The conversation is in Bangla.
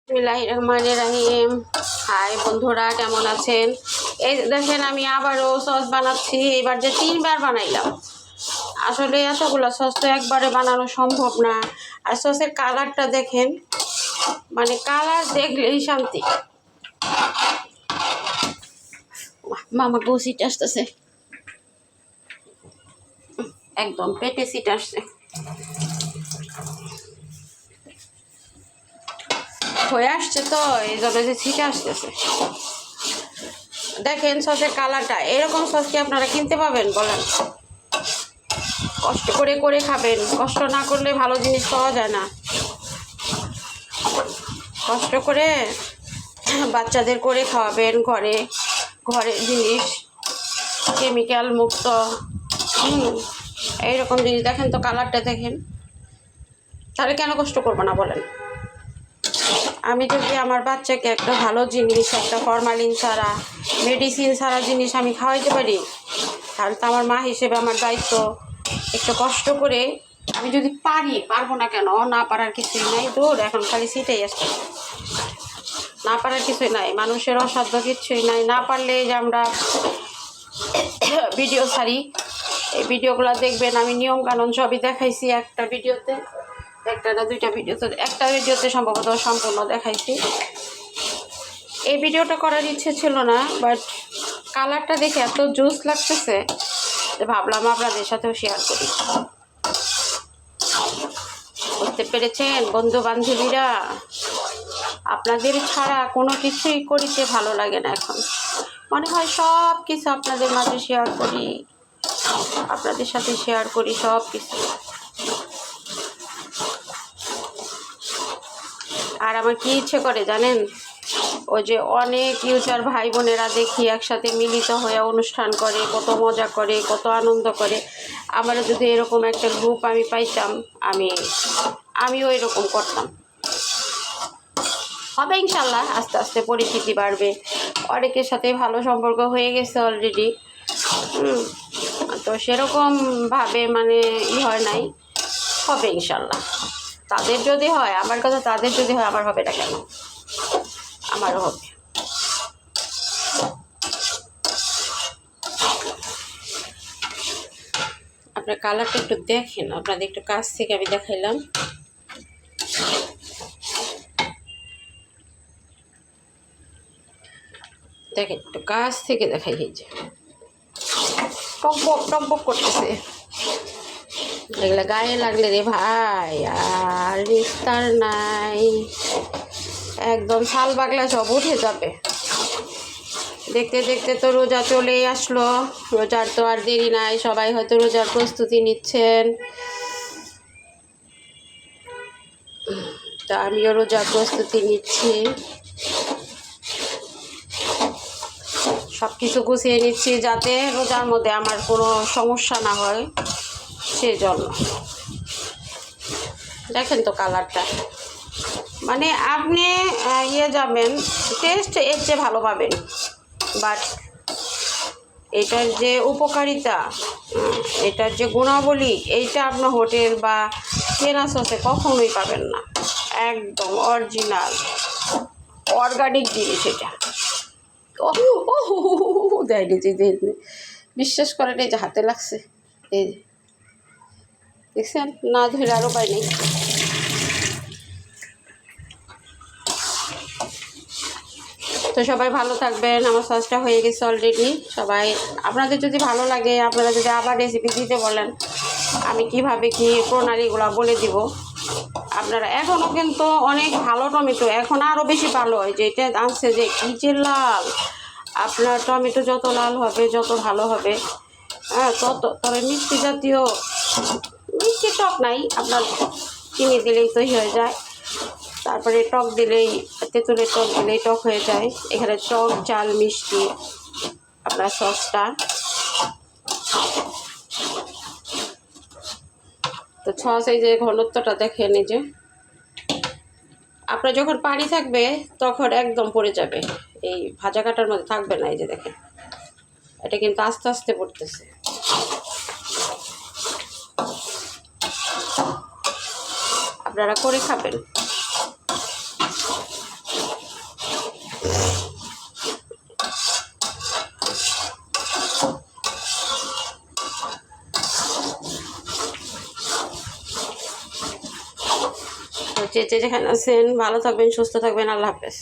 বিসমিল্লাহির রহমানির রহিম। হাই বন্ধুরা, কেমন আছেন? এই দেখেন আমি আবারও সস বানাচ্ছি। এবার যে 3বার বানাইলাম। আসলে এতগুলো সস তো একবারে বানানো সম্ভব না। আর সসের কালারটা দেখেন, মানে কালার দেখলেই শান্তি। মামা গো সিট আসতেছে, একদম পেটে সিট আসছে। হয়ে আসছে তো এই জন্য যে সিট আসতেছে। দেখেন সসের কালারটা, এরকম সস কি আপনারা কিনতে পাবেন বলেন? কষ্ট করে করে খাবেন, কষ্ট না করলে ভালো জিনিস পাওয়া যায় না। কষ্ট করে বাচ্চাদের করে খাওয়াবেন, ঘরের জিনিস, কেমিক্যাল মুক্ত। এইরকম জিনিস দেখেন তো, কালারটা দেখেন, তাহলে কেন কষ্ট করবো না বলেন? আমি যদি আমার বাচ্চাকে একটা ভালো জিনিস, একটা ফরমালিন ছাড়া, মেডিসিন ছাড়া জিনিস আমি খাওয়াইতে পারি, তাহলে তো আমার মা হিসেবে আমার দায়িত্ব একটু কষ্ট করে, আমি যদি পারবো না কেন? না পারার কিছুই নাই, দূর এখন খালি সিটেই আসছে। না পারার কিছুই নাই, মানুষের অসাধ্য কিছুই নাই। না পারলে যে আমরা ভিডিও ছাড়ি, এই ভিডিওগুলো দেখবেন, আমি নিয়ম কানুন সবই দেখাইছি একটা ভিডিওতে, একটা না দুইটা ভিডিওতে, একটা ভিডিওতে সম্ভবত সম্পূর্ণ দেখাইছি। এই ভিডিওটা করার ইচ্ছে ছিল না, বাট কালারটা দেখে এত জুস লাগতেছে যে ভাবলাম আপনাদের সাথেও শেয়ার করি। বুঝতে পেরেছেন বন্ধু বান্ধবীরা? আপনাদের ছাড়া কোনো কিছুই করিতে ভালো লাগে না এখন। মনে হয় সব কিছু আপনাদের মাঝে শেয়ার করি, আপনাদের সাথে শেয়ার করি সব কিছু। আর আমার কি ইচ্ছে করে জানেন? ওই যে অনেক ইউজার ভাই বোনেরা দেখি একসাথে মিলিত হয়ে অনুষ্ঠান করে, কত মজা করে, কত আনন্দ করে। আমারও যদি এরকম একটা গ্রুপ আমি পাইতাম, আমিও এরকম করতাম। হবে ইনশাল্লাহ, আস্তে আস্তে পরিচিতি বাড়বে। অনেকের সাথে ভালো সম্পর্ক হয়ে গেছে অলরেডি। তো সেরকমভাবে মানে হয় নাই, হবে ইনশাল্লাহ। তাদের যদি হয়, আমার কথা, তাদের যদি হয়, আমার হবে না কেন? আমারও হবে। আপনার কালারটা একটু দেখেন, আপনাদের একটু কাছ থেকে আমি দেখাইলাম। দেখেন একটু কাছ থেকে দেখাই, এই যে টকবক টকবক করতেছে। এগুলো গায়ে লাগলে রে ভাই আর নিস্তার নাই, একদম শাল বাগলা সব উঠে যাবে। দেখতে দেখতে তো রোজা চলেই আসলো। রোজার তো আর দেরি নাই, সবাই হয়তো রোজার প্রস্তুতি নিচ্ছেন। তা আমিও রোজার প্রস্তুতি নিচ্ছি, সব কিছু গুছিয়ে নিচ্ছি যাতে রোজার মধ্যে আমার কোনো সমস্যা না হয়, সেজন্য। দেখেন তো কালারটা, মানে আপনি যাবেন, টেস্ট এর চেয়ে ভালো পাবেন, বাট এটার যে উপকারিতা, এটার যে গুণাবলী, এইটা আপনার হোটেল বা কেনা সসে কখনোই পাবেন না। একদম অরিজিনাল অর্গানিক জিনিস এটা। ও দেয়নি যে, বিশ্বাস করেন, এই যে হাতে লাগছে, এই যে দেখছেন, না ধরে আরও পাই নেই। তো সবাই ভালো থাকবেন। আমার সসটা হয়ে গেছে অলরেডি। সবাই, আপনাদের যদি ভালো লাগে, আপনারা যদি আবার রেসিপি দিতে বলেন, আমি কিভাবে কি প্রণালীগুলো বলে দিব। আপনারা এখনও কিন্তু অনেক ভালো টমেটো, এখন আরও বেশি ভালো হয়, যে এটা আনছে যে কী যে লাল। আপনার টমেটো যত লাল হবে, যত ভালো হবে, হ্যাঁ, তবে মিষ্টি জাতীয়, মিষ্টি টক নাই, আপনার চিনি দিলেই তো হয়ে যায়। তারপরে টক দিলেই, তেঁতুলের টক দিলেই টক হয়ে যায়। এখানে টক ঝাল মিষ্টি আপনার সসটা। তো সস এই যে ঘনত্বটা দেখেন, এই যে আপনার যখন পানি থাকবে তখন একদম পড়ে যাবে, এই ভাজা কাটার মধ্যে থাকবে না। এই যে দেখেন, এটা কিন্তু আস্তে আস্তে পড়তেছে। আপনারা করে খাবেন। তো যে যেখানে আছেন ভালো থাকবেন, সুস্থ থাকবেন। আল্লাহ হাফেজ।